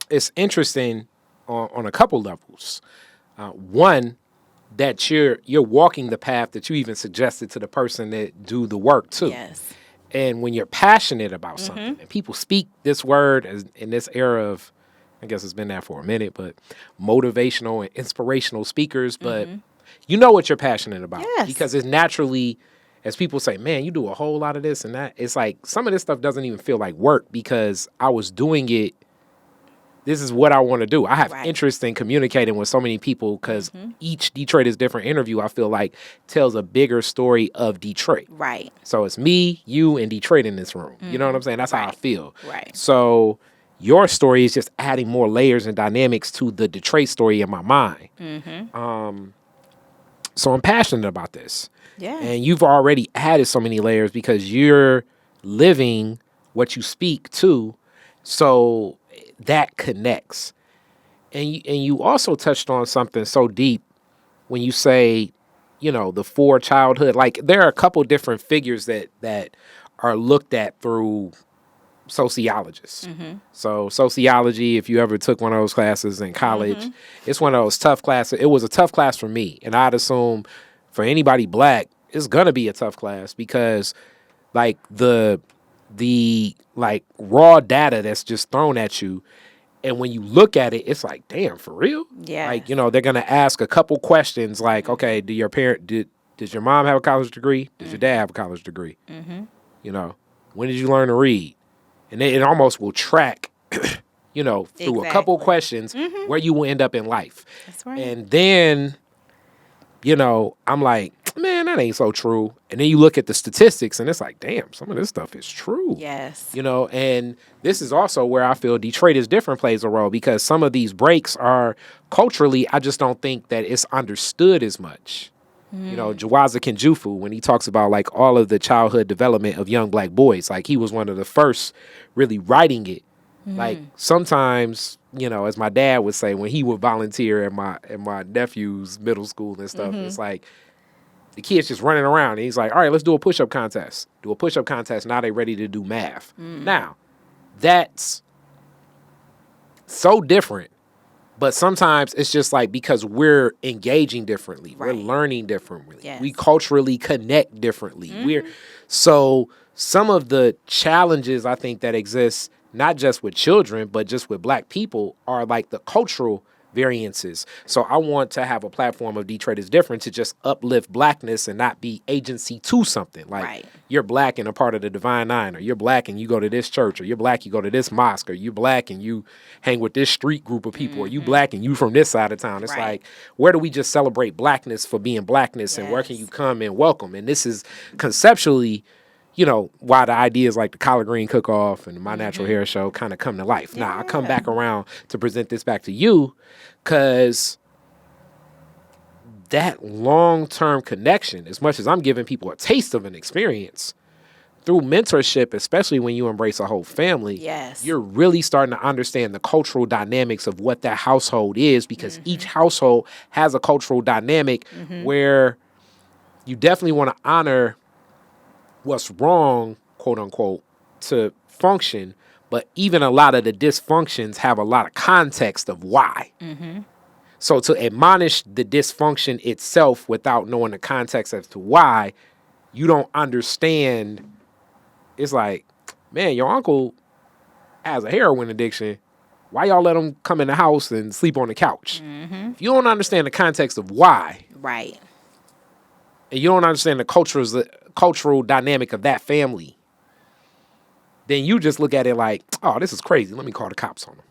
it's interesting on a couple levels. One, that you're walking the path that you even suggested to the person that do the work too. Yes. And when you're passionate about something, and people speak this word as in this era of, I guess it's been there for a minute, but motivational and inspirational speakers, but you know what you're passionate about. Yes. Because it's naturally, as people say, man, you do a whole lot of this and that. It's like some of this stuff doesn't even feel like work because I was doing it. This is what I want to do. I have interest in communicating with so many people because each Detroit is different interview, I feel like, tells a bigger story of Detroit. Right. So it's me, you, and Detroit in this room. You know what I'm saying? That's how I feel. Right. So your story is just adding more layers and dynamics to the Detroit story in my mind. So I'm passionate about this. Yeah. And you've already added so many layers because you're living what you speak to. So that connects. And you also touched on something so deep when you say, the 4 childhood. Like, there are a couple different figures that are looked at through sociologists. So sociology, if you ever took one of those classes in college, it's one of those tough classes. It was a tough class for me. And I'd assume for anybody black, it's going to be a tough class because like the like raw data that's just thrown at you. And when you look at it, it's like, damn, for real? Yeah. Like, they're going to ask a couple questions like, okay, did your mom have a college degree? Did your dad have a college degree? When did you learn to read? And it almost will track, through a couple questions where you will end up in life. That's right. And then, I'm like, man, that ain't so true. And then you look at the statistics and it's like, damn, some of this stuff is true. Yes. And this is also where I feel Detroit is different, plays a role because some of these breaks are culturally, I just don't think that it's understood as much. Jawaza Kenjufu, when he talks about like all of the childhood development of young black boys, like he was one of the first really writing it Like sometimes, as my dad would say when he would volunteer at my nephew's middle school and stuff, it's like the kids just running around. And he's like, all right, let's do a push-up contest. Do a push-up contest. Now they ready to do math. Now, that's so different. But sometimes it's just like because we're engaging differently. Right. We're learning differently. Yes. We culturally connect differently. So some of the challenges I think that exist, not just with children, but just with Black people, are like the cultural variances. So I want to have a platform of Detroit is Different to just uplift Blackness and not be agency to something. Like you're Black and a part of the Divine Nine, or you're Black and you go to this church, or you're Black, you go to this mosque, or you're Black and you hang with this street group of people, or you Black and you from this side of town. It's like, where do we just celebrate Blackness for being Blackness and where can you come and welcome? And this is conceptually, why the ideas like the collard green cook-off and my natural hair show kind of come to life. Now, I come back around to present this back to you because that long-term connection, as much as I'm giving people a taste of an experience, through mentorship, especially when you embrace a whole family, you're really starting to understand the cultural dynamics of what that household is, because each household has a cultural dynamic where you definitely want to honor what's wrong, quote unquote, to function, but even a lot of the dysfunctions have a lot of context of why. So to admonish the dysfunction itself without knowing the context as to why, you don't understand. It's like, man, your uncle has a heroin addiction. Why y'all let him come in the house and sleep on the couch? If you don't understand the context of why, and you don't understand the cultural dynamic of that family, then you just look at it like, oh, this is crazy. Let me call the cops on them.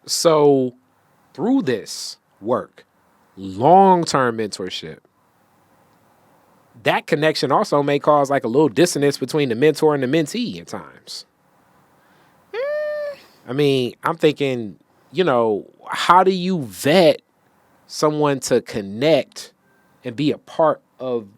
So through this work, long-term mentorship, that connection also may cause like a little dissonance between the mentor and the mentee at times. I mean, I'm thinking, how do you vet someone to connect and be a part of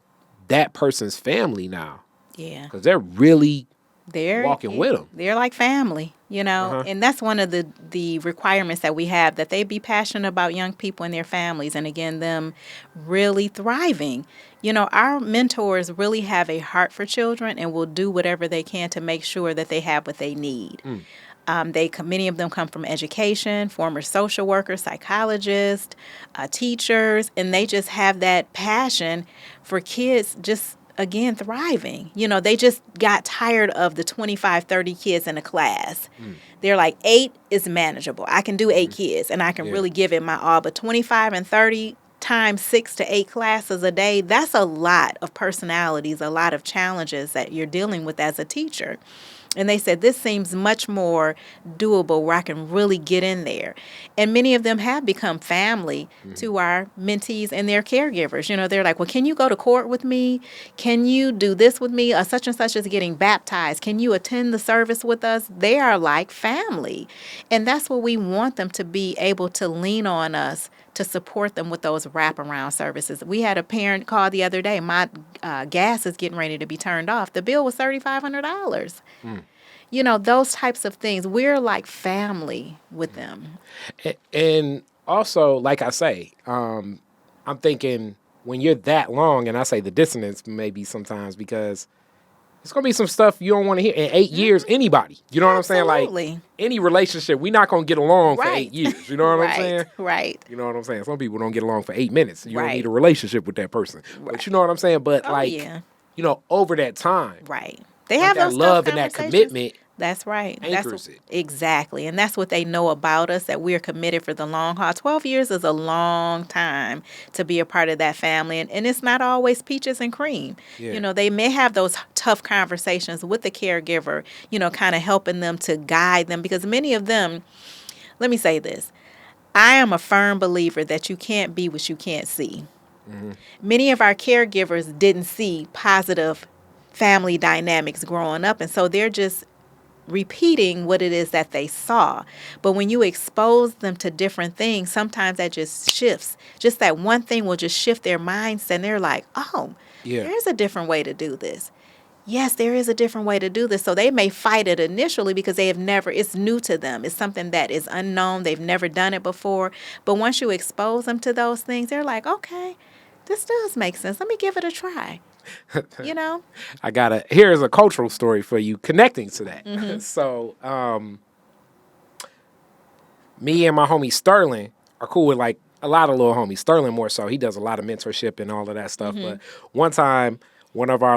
that person's family now? Because they're really walking with them. They're like family, and that's one of the requirements that we have, that they be passionate about young people and their families, and again, them really thriving. Our mentors really have a heart for children and will do whatever they can to make sure that they have what they need. Many of them come from education, former social workers, psychologists, teachers, and they just have that passion for kids just, again, thriving. They just got tired of the 25, 30 kids in a class. They're like, 8 is manageable. I can do 8 kids, and I can really give it my all. But 25 and 30 times 6 to 8 classes a day, that's a lot of personalities, a lot of challenges that you're dealing with as a teacher. And they said, this seems much more doable where I can really get in there. And many of them have become family to our mentees and their caregivers. They're like, well, can you go to court with me? Can you do this with me? Such and such is getting baptized. Can you attend the service with us? They are like family. And that's what we want them to be able to lean on us to support them with those wraparound services. We had a parent call the other day. My gas is getting ready to be turned off. The bill was $3,500. Those types of things. We're like family with them. And also, like I say, I'm thinking when you're that long, and I say the dissonance maybe sometimes because it's going to be some stuff you don't want to hear. In 8 years, anybody. You know what I'm saying? Like, any relationship, we're not going to get along for 8 years. You know what I'm saying? Right. You know what I'm saying? Some people don't get along for 8 minutes. You don't need a relationship with that person. But you know what I'm saying? But over that time. Right. They have that those love and that commitment. That's right. Anchors it. Exactly. And that's what they know about us, that we're committed for the long haul. 12 years is a long time to be a part of that family. And it's not always peaches and cream. Yeah. They may have those tough conversations with the caregiver, kind of helping them to guide them. Because many of them, let me say this, I am a firm believer that you can't be what you can't see. Many of our caregivers didn't see positive family dynamics growing up. And so they're just repeating what it is that they saw. But when you expose them to different things, sometimes that just shifts. Just that one thing will just shift their mindset, and they're like, oh, there's a different way to do this. yes, there is a different way to do this. So they may fight it initially because they have never, it's new to them. It's something that is unknown. They've never done it before. But once you expose them to those things, they're like, okay, this does make sense. Let me give it a try. You know? Here's a cultural story for you connecting to that. So, me and my homie Sterling are cool with like a lot of little homies. Sterling more so. He does a lot of mentorship and all of that stuff. But one time, one of our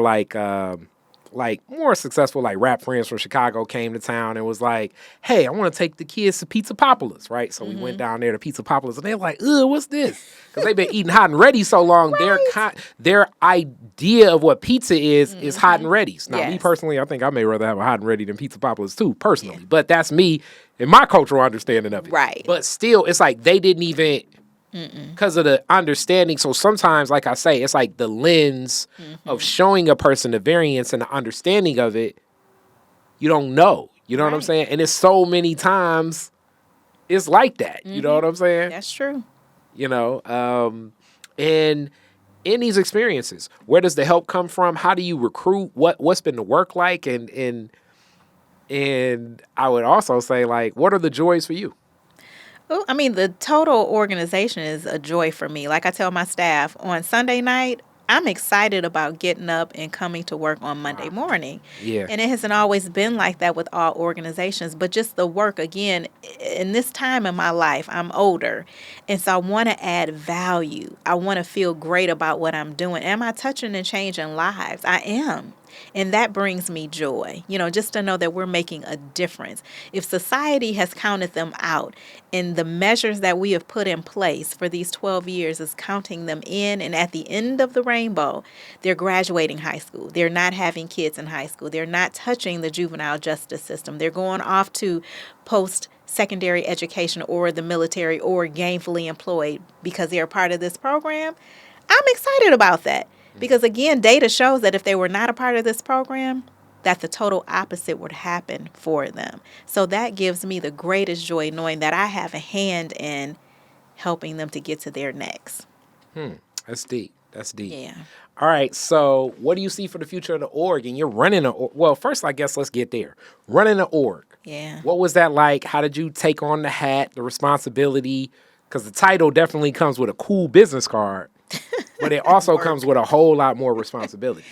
like more successful like rap friends from Chicago came to town and was like, "Hey, I want to take the kids to Pizza Popolis," right? So we went down there to Pizza Popolis, and they're like, "Ugh, what's this?" Because they've been eating hot and ready so long. Right. Their idea of what pizza is hot and ready. Now, me Yes. personally, I think I may rather have a hot and ready than Pizza Popolis too, personally. But that's me and my cultural understanding of it. Right. But still, it's like they didn't even. Because of the understanding. So sometimes, like I say, it's like the lens of showing a person the variance and the understanding of it, you don't know. You know what I'm Right. saying? And it's so many times it's like that. You know what I'm saying? That's true. You know, and in these experiences, where does the help come from? How do you recruit? What's been the work like? And I would also say, like, what are the joys for you? Oh, I mean, the total organization is a joy for me. Like I tell my staff, on Sunday night, I'm excited about getting up and coming to work on Monday morning. Yeah. And it hasn't always been like that with all organizations, but just the work, again, in this time in my life, I'm older. And so I want to add value. I want to feel great about what I'm doing. Am I touching and changing lives? I am. And that brings me joy, just to know that we're making a difference. If society has counted them out and the measures that we have put in place for these 12 years is counting them in, and at the end of the rainbow, they're graduating high school. They're not having kids in high school. They're not touching the juvenile justice system. They're going off to post-secondary education or the military or gainfully employed because they're part of this program. I'm excited about that. Because, again, data shows that if they were not a part of this program, that the total opposite would happen for them. So that gives me the greatest joy knowing that I have a hand in helping them to get to their next. That's deep. That's deep. Yeah. All right. So what do you see for the future of the org? And you're running well, first, I guess let's get there. Running the org. Yeah. What was that like? How did you take on the hat, the responsibility? Because the title definitely comes with a cool business card, but it also comes with a whole lot more responsibility.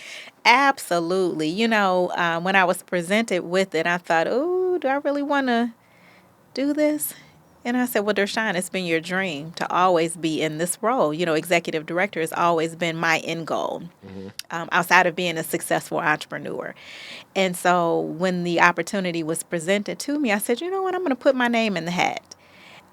Absolutely. When I was presented with it, I thought, oh, do I really want to do this? And I said, well, Derschaun, it's been your dream to always be in this role. Executive director has always been my end goal, outside of being a successful entrepreneur. And so when the opportunity was presented to me, I said, you know what, I'm going to put my name in the hat.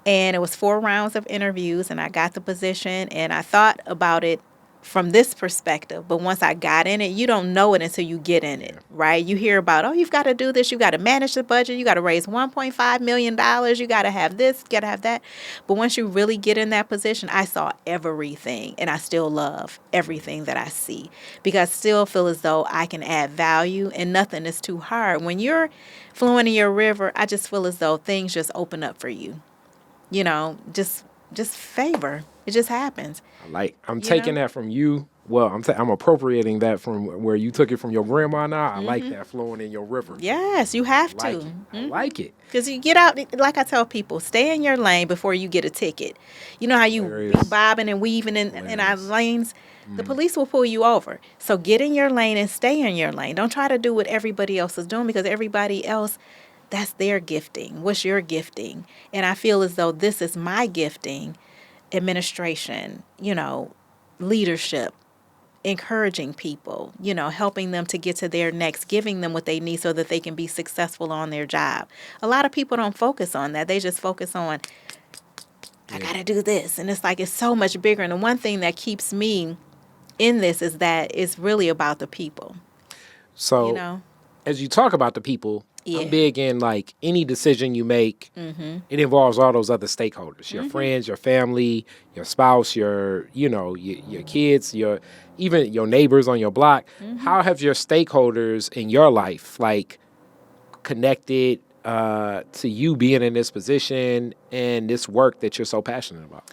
And it was 4 rounds of interviews, and I got the position, and I thought about it from this perspective. But once I got in it, you don't know it until you get in it, right? You hear about, oh, you've got to do this. You got to manage the budget. You got to raise $1.5 million. You got to have this, got to have that. But once you really get in that position, I saw everything, and I still love everything that I see because I still feel as though I can add value and nothing is too hard. When you're flowing in your river, I just feel as though things just open up for you. Just favor. It just happens. I'm taking that from you. Well, I'm appropriating that from where you took it from your grandma now. I like that flowing in your river. Yes, you have to. I like it. Because you get out, like I tell people, stay in your lane before you get a ticket. You know how you be bobbing and weaving in our lanes? The police will pull you over. So get in your lane and stay in your lane. Don't try to do what everybody else is doing because everybody else, that's their gifting. What's your gifting? And I feel as though this is my gifting, administration, leadership, encouraging people, helping them to get to their next, giving them what they need so that they can be successful on their job. A lot of people don't focus on that. They just focus on, I got to do this. And it's like, it's so much bigger. And the one thing that keeps me in this is that it's really about the people. So as you talk about the people, I'm big in like any decision you make, it involves all those other stakeholders, your friends, your family, your spouse, your kids, even your neighbors on your block. How have your stakeholders in your life like connected to you being in this position and this work that you're so passionate about?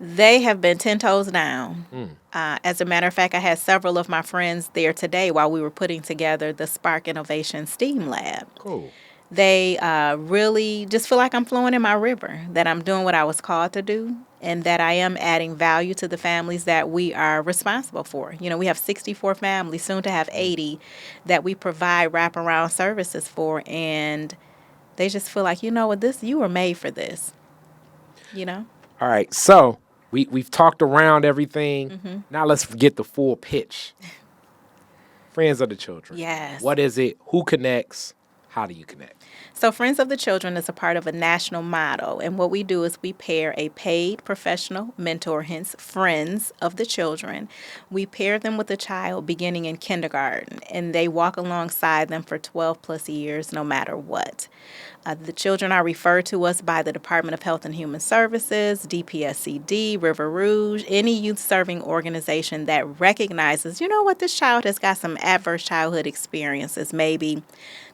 They have been 10 toes down. Mm. As a matter of fact, I had several of my friends there today while we were putting together the Spark Innovation STEAM Lab. Cool. They really just feel like I'm flowing in my river, that I'm doing what I was called to do, and that I am adding value to the families that we are responsible for. You know, we have 64 families, soon to have 80, that we provide wraparound services for, and they just feel like, you know what, you were made for this, you know? All right. So we've talked around everything. Mm-hmm. Now let's get the full pitch. Friends of the Children. Yes. What is it? Who connects? How do you connect? So Friends of the Children is a part of a national motto, and what we do is we pair a paid professional mentor, hence Friends of the Children. We pair them with a child beginning in kindergarten, and they walk alongside them for 12 plus years, no matter what. The children are referred to us by the Department of Health and Human Services, DPSCD, River Rouge, any youth-serving organization that recognizes, you know what, this child has got some adverse childhood experiences. Maybe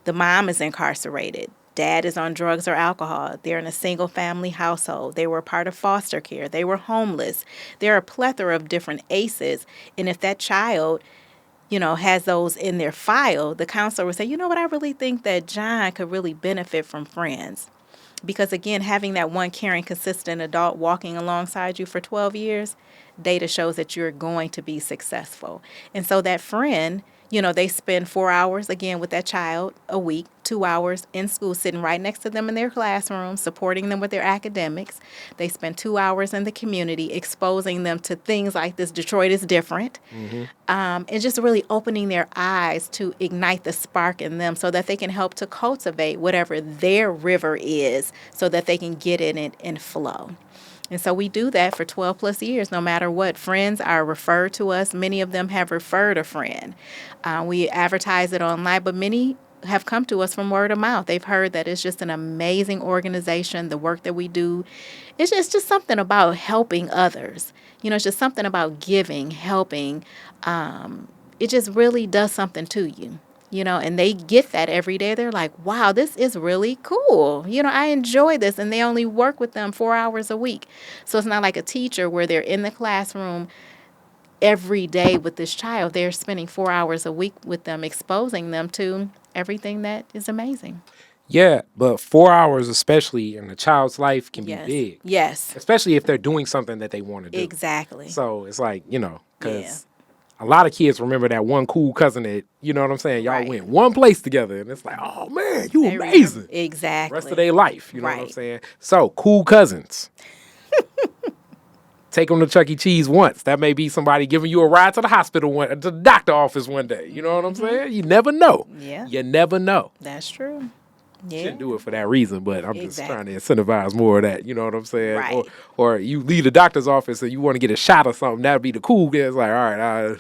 the mom is incarcerated, dad is on drugs or alcohol, they're in a single-family household, they were part of foster care, they were homeless. There are a plethora of different ACEs, and if that child has those in their file, the counselor would say, you know what, I really think that John could really benefit from Friends. Because again, having that one caring, consistent adult walking alongside you for 12 years, data shows that you're going to be successful. And so that friend, they spend 4 hours again with that child a week, 2 hours in school, sitting right next to them in their classroom, supporting them with their academics. They spend 2 hours in the community, exposing them to things like this. Detroit is different. Mm-hmm. And just really opening their eyes to ignite the spark in them so that they can help to cultivate whatever their river is so that they can get in it and flow. And so we do that for 12 plus years, no matter what. Friends are referred to us. Many of them have referred a friend. We advertise it online, but many have come to us from word of mouth. They've heard that it's just an amazing organization, the work that we do. It's just something about helping others. It's just something about giving, helping. It just really does something to you. And they get that every day. They're like, wow, this is really cool. I enjoy this. And they only work with them 4 hours a week. So it's not like a teacher where they're in the classroom every day with this child. They're spending 4 hours a week with them, exposing them to everything that is amazing. Yeah, but 4 hours, especially in a child's life, can be big. Yes. Especially if they're doing something that they want to do. Exactly. So it's like, because a lot of kids remember that one cool cousin that, you know what I'm saying? Y'all went one place together, and it's like, oh, man, you amazing. Exactly. Rest of their life, you know what I'm saying? So, cool cousins. Take them to Chuck E. Cheese once. That may be somebody giving you a ride to the hospital, to the doctor office one day. You know what I'm saying? You never know. Yeah. You never know. That's true. Yeah. Shouldn't do it for that reason, but I'm just trying to incentivize more of that. You know what I'm saying? Right. Or you leave the doctor's office and you want to get a shot or something. That'd be the cool kid. It's like, all right,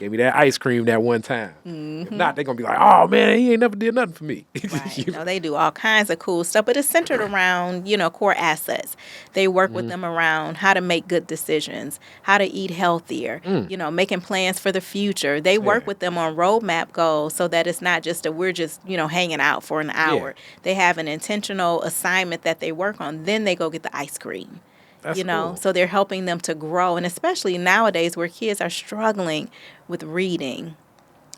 give me that ice cream that one time. If not, they're going to be like, oh, man, he ain't never did nothing for me. Right. They do all kinds of cool stuff, but it's centered around, core assets. They work with them around how to make good decisions, how to eat healthier, making plans for the future. They work with them on roadmap goals so that it's not just we're just, hanging out for an hour. Yeah. They have an intentional assignment that they work on. Then they go get the ice cream. That's cool. So they're helping them to grow. And especially nowadays where kids are struggling with reading,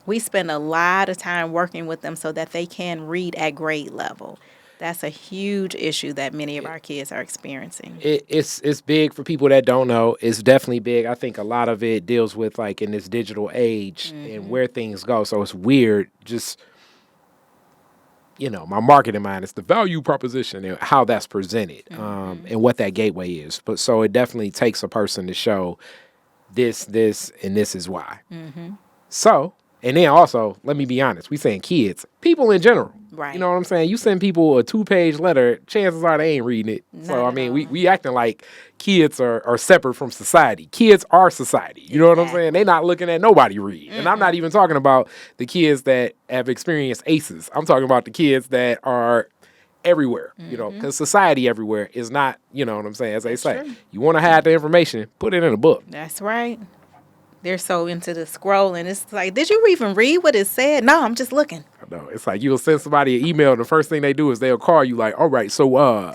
we spend a lot of time working with them so that they can read at grade level. That's a huge issue that many of our kids are experiencing. It's big for people that don't know. It's definitely big. I think a lot of it deals with like in this digital age and where things go. So it's weird just... my marketing mind is the value proposition and how that's presented and what that gateway is. But so it definitely takes a person to show this, and this is why. So, and then also, let me be honest, we saying kids, people in general. Right. You know what I'm saying? You send people a 2-page letter, chances are they ain't reading it. So, I mean, we acting like kids are separate from society. Kids are society. You know what I'm saying? They not looking at nobody read. And I'm not even talking about the kids that have experienced ACEs. I'm talking about the kids that are everywhere, because society everywhere is not, you know what I'm saying? As they say, you want to hide the information, put it in a book. That's right. They're so into the scrolling. It's like, did you even read what it said? No, I'm just looking. I know. It's like you'll send somebody an email, and the first thing they do is they'll call you like, all right, so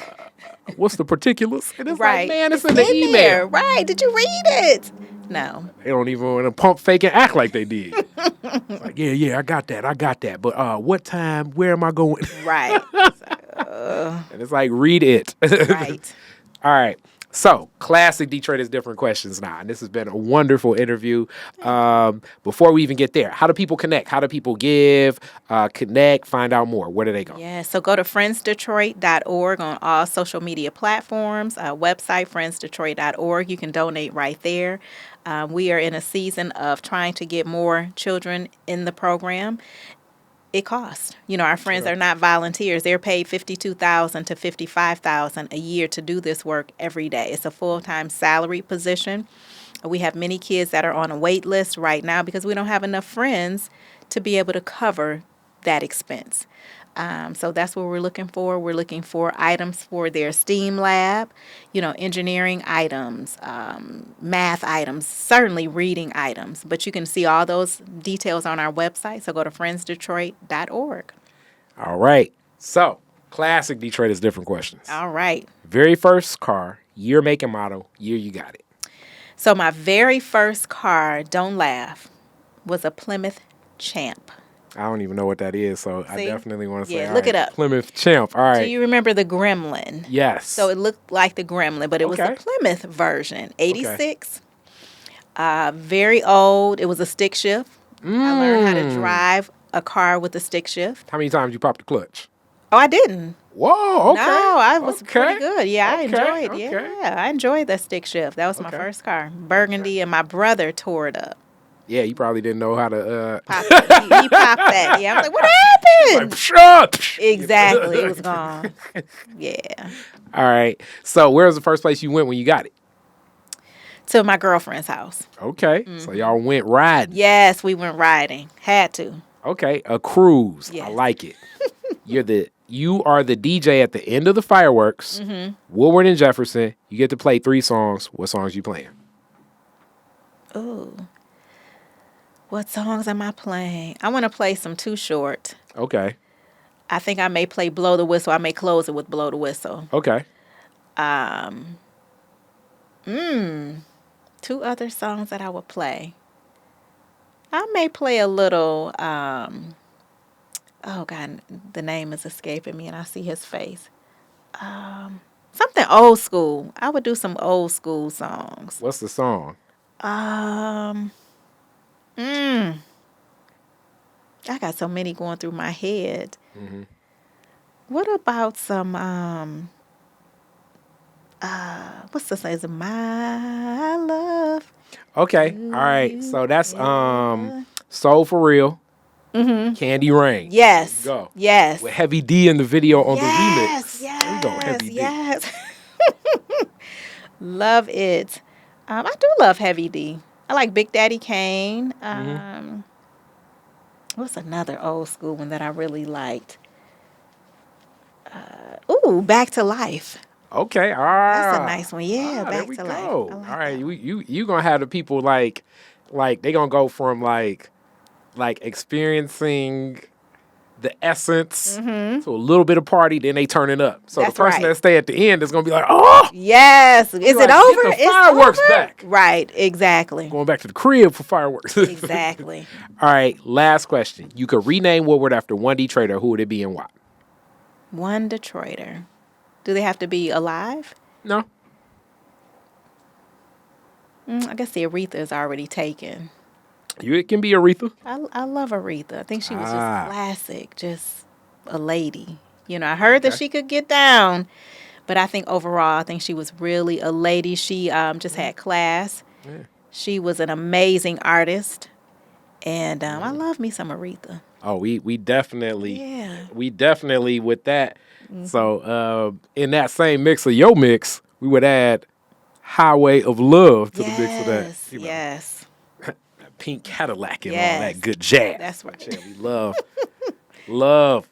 What's the particulars? And it's Right. like, man, it's in the email. there. Right. Did you read it? No. They don't even want to pump fake and act like they did. It's like, yeah, I got that. But what time? Where am I going? Right. And it's like, read it. Right. All right. So, classic Detroit is different questions now. And this has been a wonderful interview. Before we even get there, how do people connect? How do people give, connect, find out more? Where do they go? Yeah, so go to friendsdetroit.org on all social media platforms, website friendsdetroit.org. You can donate right there. We are in a season of trying to get more children in the program. It costs. Our friends are not volunteers. They're paid $52,000 to $55,000 a year to do this work every day. It's a full-time salary position. We have many kids that are on a wait list right now because we don't have enough friends to be able to cover that expense. So that's what we're looking for. We're looking for items for their STEAM lab, engineering items, math items, certainly reading items. But you can see all those details on our website. So go to friendsdetroit.org. All right. So, classic Detroit is different questions. All right. Very first car, year, make, and model, year you got it. So my very first car, don't laugh, was a Plymouth Champ. I don't even know what that is, so I See? definitely want to say, Yeah, all look right, it up. Plymouth Champ. All right. Do you remember the Gremlin? Yes. So it looked like the Gremlin, but it was Okay. the Plymouth version, 86. Very old. It was a stick shift. I learned how to drive a car with a stick shift. How many times you popped the clutch? Oh, I didn't. Whoa, okay. No, I was okay. pretty good. Yeah, I Okay, enjoyed it. okay. Yeah, I enjoyed that stick shift. That was my Okay. first car. Burgundy, and my brother tore it up. Yeah, you probably didn't know how to... Popped it. He popped that. Yeah, I was like, what happened? Like, shut! Exactly. It was gone. Yeah. All right. So where was the first place you went when you got it? To my girlfriend's house. Okay. So y'all went riding. Yes, we went riding. Had to. Okay. A cruise. I Yes. like it. You are the DJ at the end of the fireworks. Mm-hmm. Woodward and Jefferson. You get to play 3 songs. What songs you playing? Ooh. What songs am I playing? I want to play some Too Short. Okay. I think I may play Blow the Whistle. I may close it with Blow the Whistle. Okay. 2 other songs that I would play. I may play a little, oh God, the name is escaping me and I see his face. Something old school. I would do some old school songs. What's the song? I got so many going through my head. Mm-hmm. What about some, what's the song? Is it My Love? Okay. All right. So that's Soul for Real. Mm-hmm. Candy Rain. Yes. Go. Yes. With Heavy D in the video on the Yes. remix. Yes. There you go, Heavy D. Yes. Love it. I do love Heavy D. I like Big Daddy Kane. What's another old school one that I really liked? Back to Life. Okay, That's a nice one. Yeah, there Back we to go. Life. I All like right, that. you gonna have the people like they gonna go from like experiencing the essence to a little bit of party, then they turn it up. So That's the person right. that stay at the end is gonna be like, oh, Yes. Is like, it over? get the It's fireworks over? back. Right. Exactly. going back to the crib for fireworks. Exactly. All right, last question. You could rename Woodward after one Detroiter. Who would it be and why? One Detroiter. Do they have to be alive? No. I guess the Aretha is already taken. It can be Aretha. I love Aretha. I think she was just Ah. classic, just a lady. I heard that she could get down, but I think overall, I think she was really a lady. She just had class. Yeah. She was an amazing artist, and I love me some Aretha. Oh, we definitely, Yeah. we definitely with that. So in that same mix of your mix, we would add Highway of Love to the mix of that. Yes, yes. Pink Cadillac and all Yes. that good jazz. That's right. Yeah, we love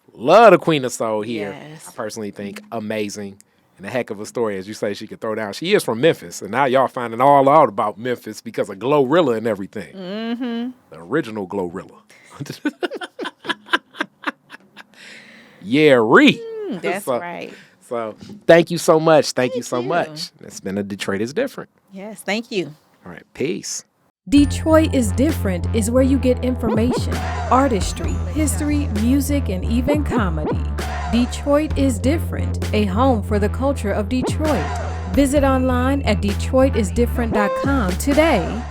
the Queen of Soul here. Yes. I personally think amazing and a heck of a story. As you say, she could throw down. She is from Memphis, and now y'all finding all out about Memphis because of Glorilla and everything. Mm-hmm. The original Glorilla. Yeah, That's so, right. So thank you so much. Thank you so you. much. It's been a Detroit is Different. Yes, thank you. All right, peace. Detroit is Different is where you get information, artistry, history, music, and even comedy. Detroit is Different, a home for the culture of Detroit. Visit online at DetroitisDifferent.com today.